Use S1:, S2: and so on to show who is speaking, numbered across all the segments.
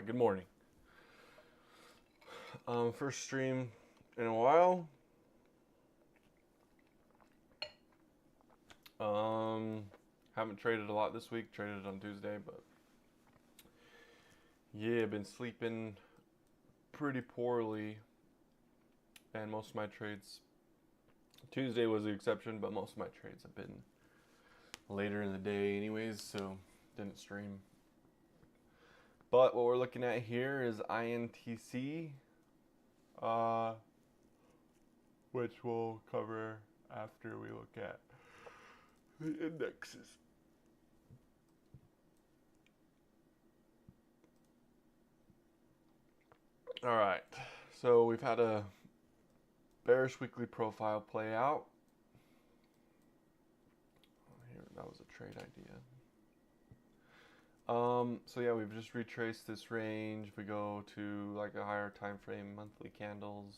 S1: Alright, good morning. First stream in a while. Haven't traded a lot this week. Traded on Tuesday, but yeah, been sleeping pretty poorly, and most of my trades. Tuesday was the exception, but most of my trades have been later in the day, anyways, so didn't stream. But what we're looking at here is INTC, which we'll cover after we look at the indexes. All right, so we've had a bearish weekly profile play out. Here, that was a trade idea. So yeah, we've just retraced this range. If we go to like a higher time frame, monthly candles,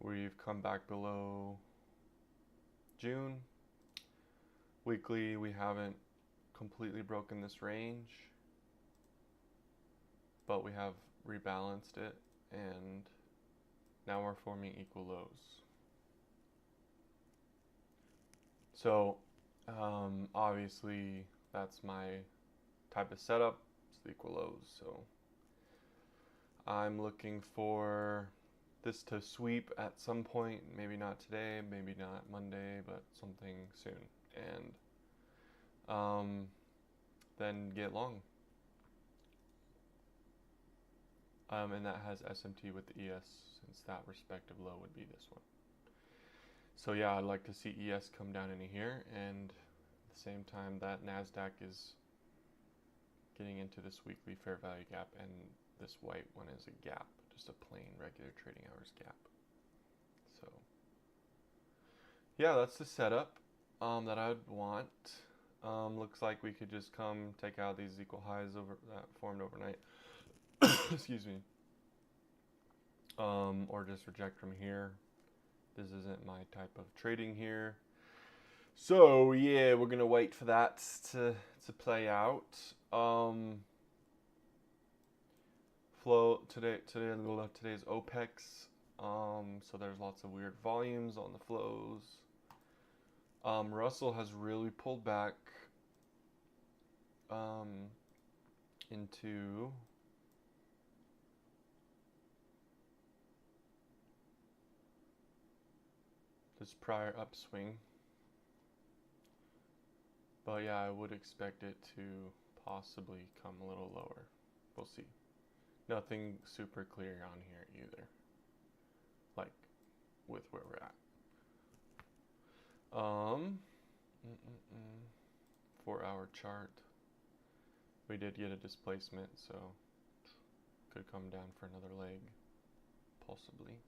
S1: we've come back below June. Weekly, we haven't completely broken this range, but we have rebalanced it, and now we're forming equal lows. So obviously that's my type of setup. It's the equal lows. So I'm looking for this to sweep at some point, maybe not today, maybe not Monday, but something soon, and then get long. And that has SMT with the ES, since that respective low would be this one. So yeah, I'd like to see ES come down into here, and at the same time that NASDAQ is getting into this weekly fair value gap, and this white one is a gap, just a plain regular trading hours gap. So yeah, that's the setup that I'd want. Looks like we could just come take out these equal highs over that formed overnight. Excuse me. Or just reject from here. This isn't my type of trading here. So yeah, we're gonna wait for that to play out. Flow today's OPEX. So there's lots of weird volumes on the flows. Russell has really pulled back into this prior upswing. But yeah, I would expect it to possibly come a little lower. We'll see. Nothing super clear on here either, like with where we're at. 4-hour chart. We did get a displacement, so could come down for another leg, possibly.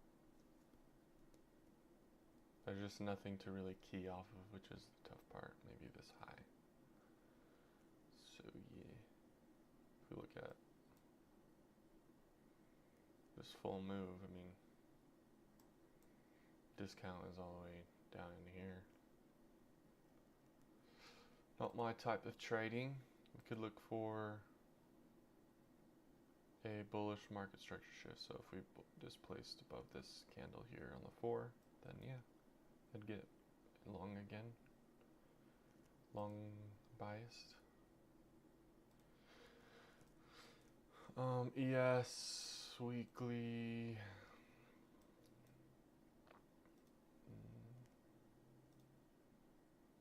S1: There's just nothing to really key off of, which is the tough part. Maybe this high. So yeah, if we look at this full move, I mean, discount is all the way down in here. Not my type of trading. We could look for a bullish market structure shift. So if we displaced above this candle here on the 4, then yeah, I'd get long again. Long biased. ES weekly.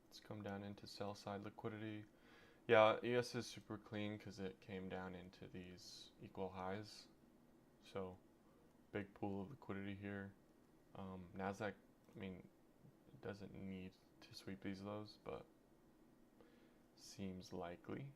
S1: Let's come down into sell side liquidity. Yeah, ES is super clean because it came down into these equal highs. So big pool of liquidity here. NASDAQ, I mean, it doesn't need to sweep these lows, but seems likely.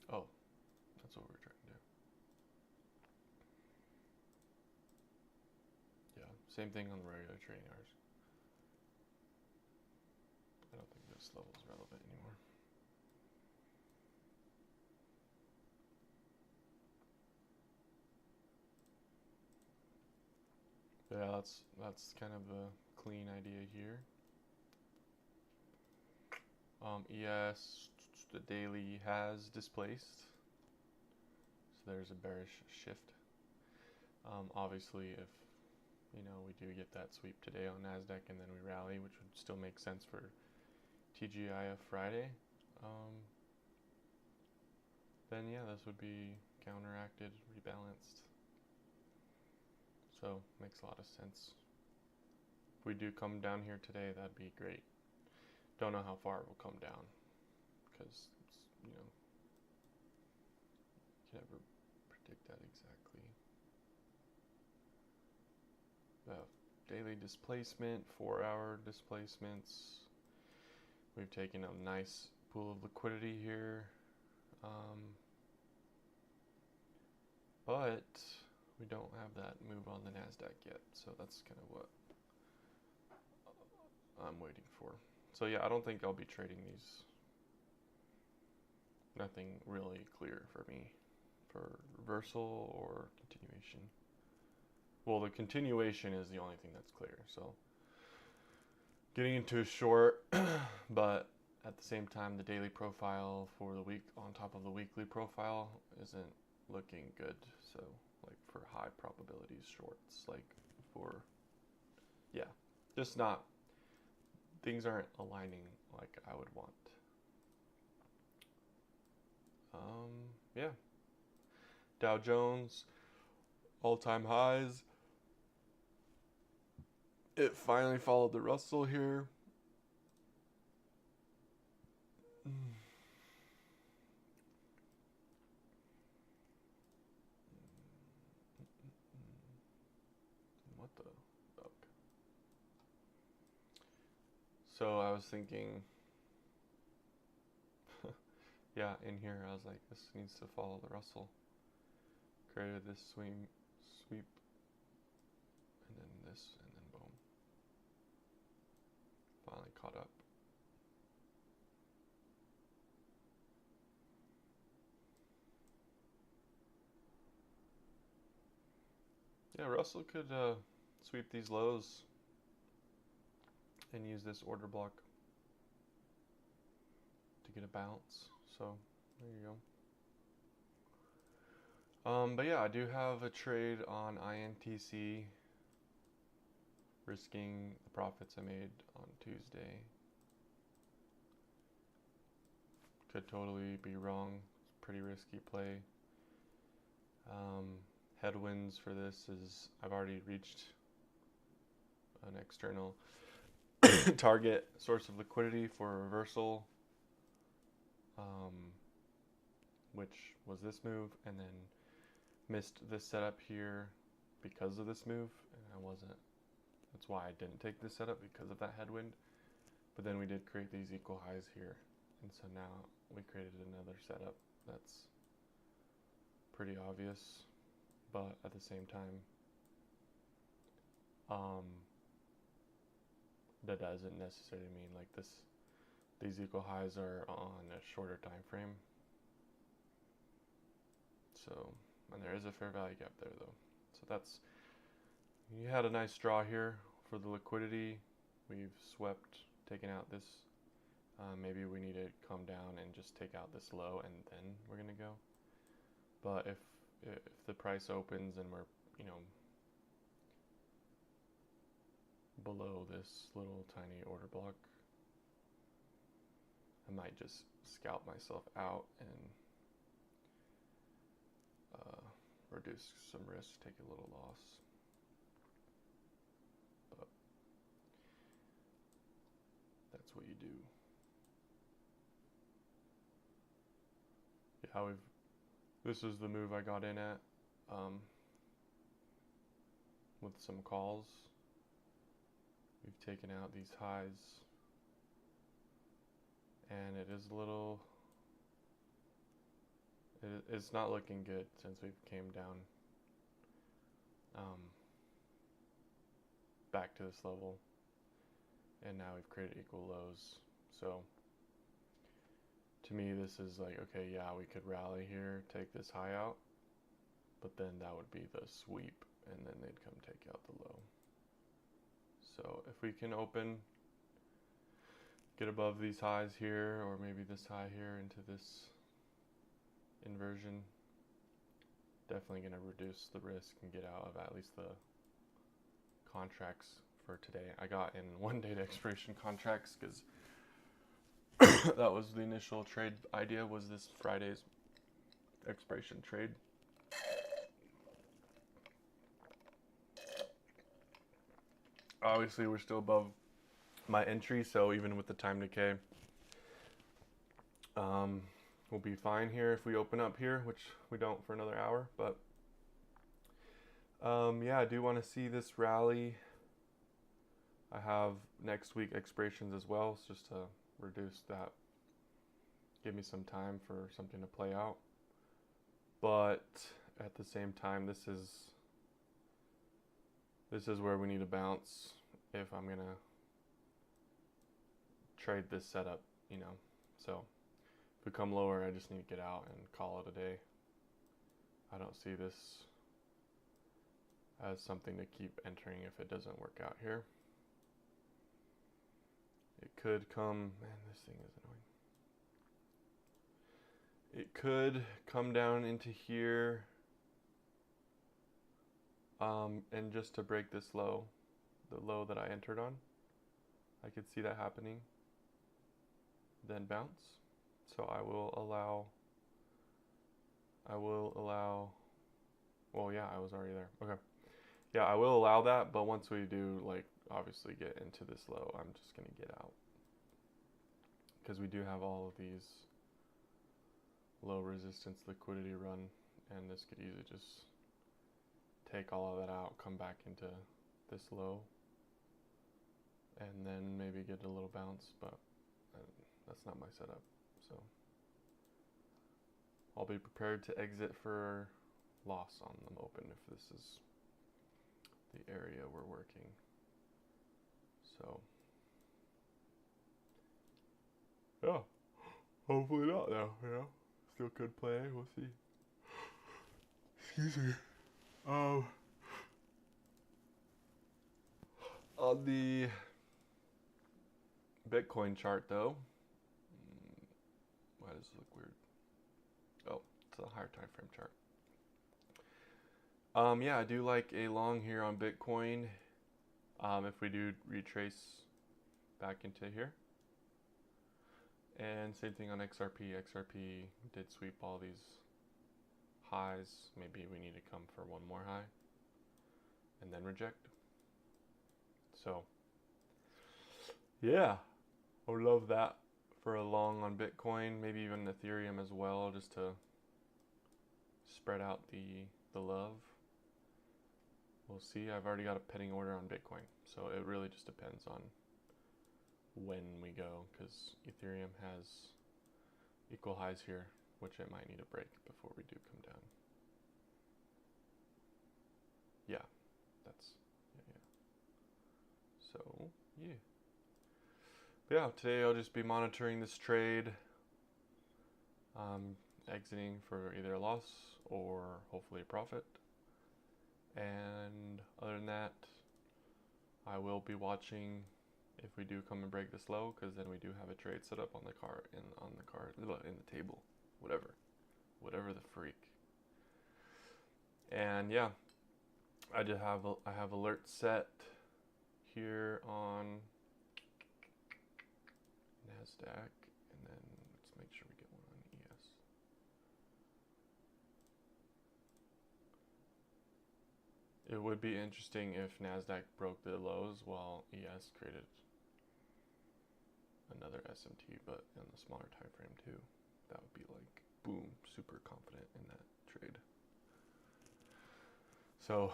S1: Oh, that's what we're trying to do. Yeah, Same thing on the regular trading hours. I don't think this level is relevant anymore. Yeah, that's kind of the clean idea here. ES, the daily has displaced, so there's a bearish shift. Obviously, if we do get that sweep today on Nasdaq and then we rally, which would still make sense for TGIF Friday, then yeah, this would be counteracted, rebalanced. So makes a lot of sense. If we do come down here today, that'd be great. Don't know how far it will come down, because you can never predict that exactly. Daily displacement, 4-hour displacements. We've taken a nice pool of liquidity here, but we don't have that move on the Nasdaq yet, so that's kind of what I'm waiting for. So yeah, I don't think I'll be trading these. Nothing really clear for me for reversal or continuation. Well, the continuation is the only thing that's clear, so getting into a short, but at the same time, the daily profile for the week on top of the weekly profile isn't looking good. So like for high probabilities shorts, like for, yeah, just not, things aren't aligning like I would want. Yeah. Dow Jones, all-time highs. It finally followed the Russell here. What the fuck? So I was thinking, yeah, in here I was like, this needs to follow the Russell. Created this sweep, and then this, and then boom. Finally caught up. Yeah, Russell could sweep these lows and use this order block to get a bounce. So there you go. But yeah, I do have a trade on INTC, risking the profits I made on Tuesday. Could totally be wrong. It's a pretty risky play. Headwinds for this is I've already reached an external target source of liquidity for a reversal, which was this move, and then missed this setup here because of this move, and that's why I didn't take this setup, because of that headwind. But then we did create these equal highs here, and so now we created another setup that's pretty obvious, but at the same time, that doesn't necessarily mean like these equal highs are on a shorter time frame. So, and there is a fair value gap there though. So you had a nice draw here for the liquidity. We've swept, taken out this. Maybe we need to come down and just take out this low, and then we're gonna go. But if the price opens and we're below this little tiny order block, I might just scalp myself out and reduce some risk, take a little loss. But that's what you do. Yeah, this is the move I got in at, with some calls. We've taken out these highs, and it is a little, it's not looking good since we've came down. back to this level, and now we've created equal lows. So to me, this is like, okay, yeah, we could rally here, take this high out, but then that would be the sweep, and then they'd come take out the low. So if we can open, get above these highs here, or maybe this high here into this inversion, definitely going to reduce the risk and get out of at least the contracts for today. I got in 1 day to expiration contracts because that was the initial trade idea, was this Friday's expiration trade. Obviously we're still above my entry, so even with the time decay, we'll be fine here if we open up here, which we don't for another hour. But yeah, I do want to see this rally. I have next week expirations as well, so just to reduce that, give me some time for something to play out. But at the same time, this is where we need to bounce if I'm gonna trade this setup, you know. So if we come lower, I just need to get out and call it a day. I don't see this as something to keep entering if it doesn't work out here. It could come, man, this thing is annoying. It could come down into here, and just to break this low, the low that I entered on, I could see that happening, then bounce. So I will allow, well, yeah, I was already there. Okay. Yeah, I will allow that, but once we do, like, obviously get into this low, I'm just going to get out. Because we do have all of these low resistance liquidity run, and this could easily just take all of that out, come back into this low, and then maybe get a little bounce, but that's not my setup. So I'll be prepared to exit for loss on them open if this is the area we're working. So yeah, hopefully not though, you know. Still could play, we'll see. Excuse me. On the Bitcoin chart though, why does it look weird? Oh, it's a higher time frame chart. Yeah, I do like a long here on Bitcoin. If we do retrace back into here. And same thing on XRP. XRP did sweep all these highs. Maybe we need to come for one more high and then reject. So yeah, I would love that for a long on Bitcoin, maybe even Ethereum as well, just to spread out the love. We'll see. I've already got a pending order on Bitcoin, so it really just depends on when we go, because Ethereum has equal highs here, which it might need a break before we do come down. Yeah, that's, yeah. So, yeah. But yeah, today I'll just be monitoring this trade, exiting for either a loss or hopefully a profit. And other than that, I will be watching if we do come and break this low, because then we do have a trade set up on the card, in the table, whatever the freak. And yeah, I have alerts set here on NASDAQ, and then let's make sure we get one on ES. It would be interesting if NASDAQ broke the lows while ES created another SMT, but in the smaller time frame too. That would be like, boom, super confident in that trade. So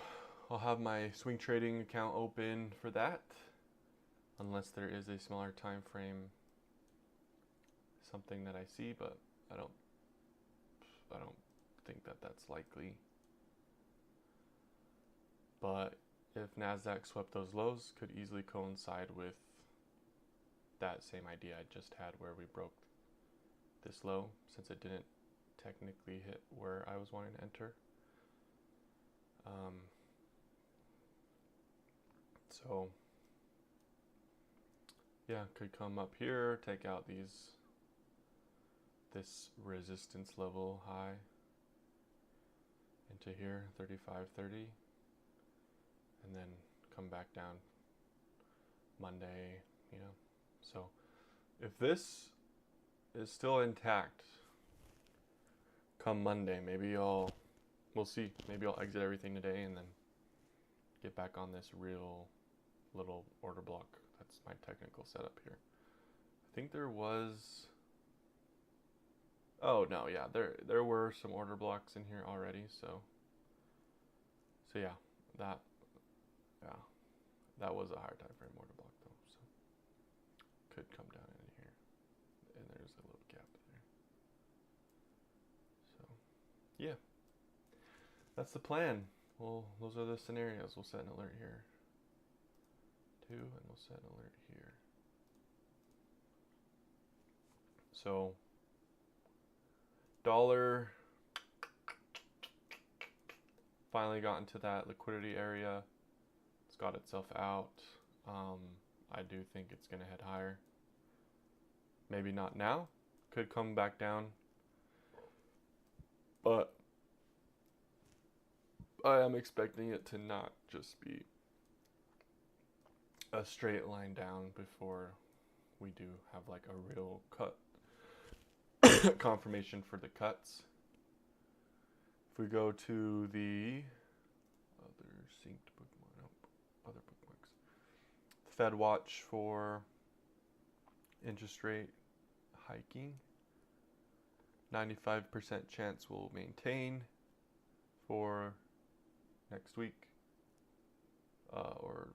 S1: I'll have my swing trading account open for that, unless there is a smaller time frame, something that I see, but I don't think that that's likely. But if NASDAQ swept those lows, could easily coincide with that same idea I just had where we broke this low, since it didn't technically hit where I was wanting to enter. So yeah, could come up here, take out this resistance level high into here, 35.30, and then come back down Monday, you know. So if this is still intact come Monday, we'll see. Maybe I'll exit everything today and then get back on this real little order block. That's my technical setup here. I think there was, oh no, yeah, there were some order blocks in here already, so yeah, that was a higher time frame order block though, so could come down in here, and there's a little gap there. So yeah, that's the plan. Well, those are the scenarios. We'll set an alert here too, and we'll set an alert here. So dollar finally got into that liquidity area. It's got itself out. I do think it's going to head higher. Maybe not now. Could come back down. But I am expecting it to not just be a straight line down before we do have like a real cut confirmation for the cuts. If we go to the other synced bookmark, nope, other bookmarks, Fed watch for interest rate hiking, 95% chance will maintain for next week, or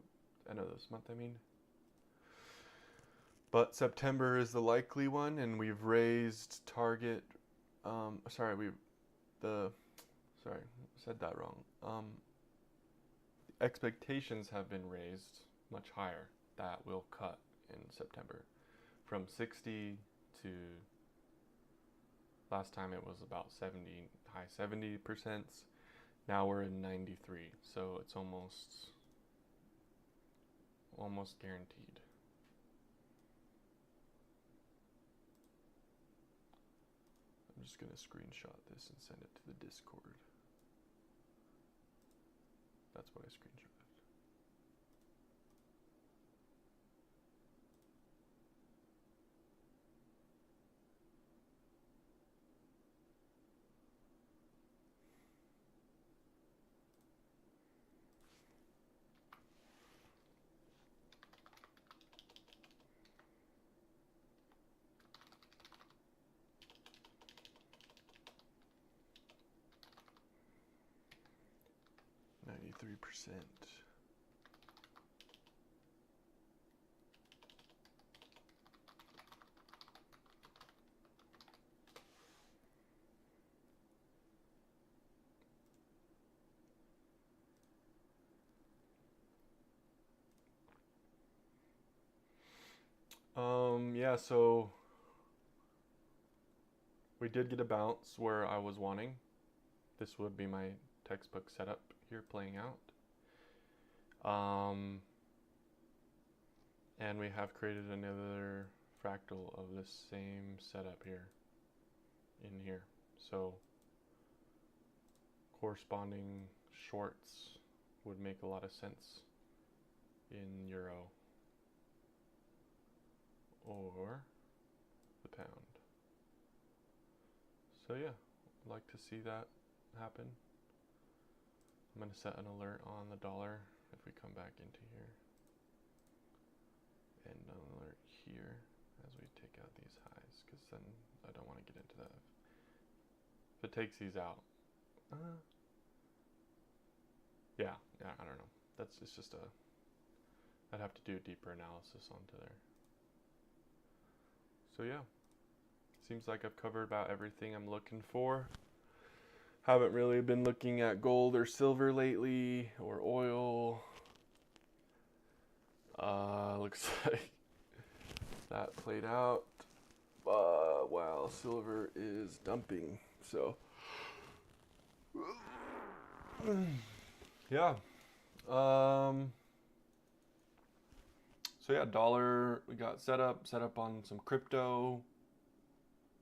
S1: end of this month, I mean. But September is the likely one, and we've raised target, said that wrong. Expectations have been raised much higher that will cut in September from 60 to, last time it was about 70, high 70%. Now we're in 93, so it's almost guaranteed. I'm just going to screenshot this and send it to the Discord. That's what I screenshotted. %. Yeah, so we did get a bounce where I was wanting. This would be my textbook setup here playing out. And we have created another fractal of this same setup here in here. So corresponding shorts would make a lot of sense in euro or the pound. So yeah, I'd like to see that happen. I'm going to set an alert on the dollar if we come back into here, and an alert here as we take out these highs, because then I don't want to get into that. If it takes these out, yeah, I don't know. It's just I'd have to do a deeper analysis onto there. So yeah, seems like I've covered about everything I'm looking for. Haven't really been looking at gold or silver lately, or oil. looks like that played out while silver is dumping. So yeah. So yeah, dollar we got set up on some crypto,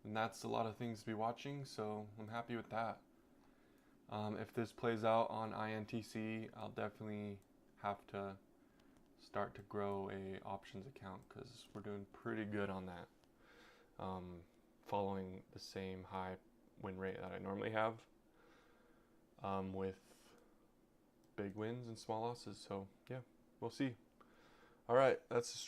S1: and that's a lot of things to be watching. So I'm happy with that. If this plays out on INTC, I'll definitely have to start to grow a options account because we're doing pretty good on that. Following the same high win rate that I normally have, with big wins and small losses. So yeah, we'll see. All right, that's the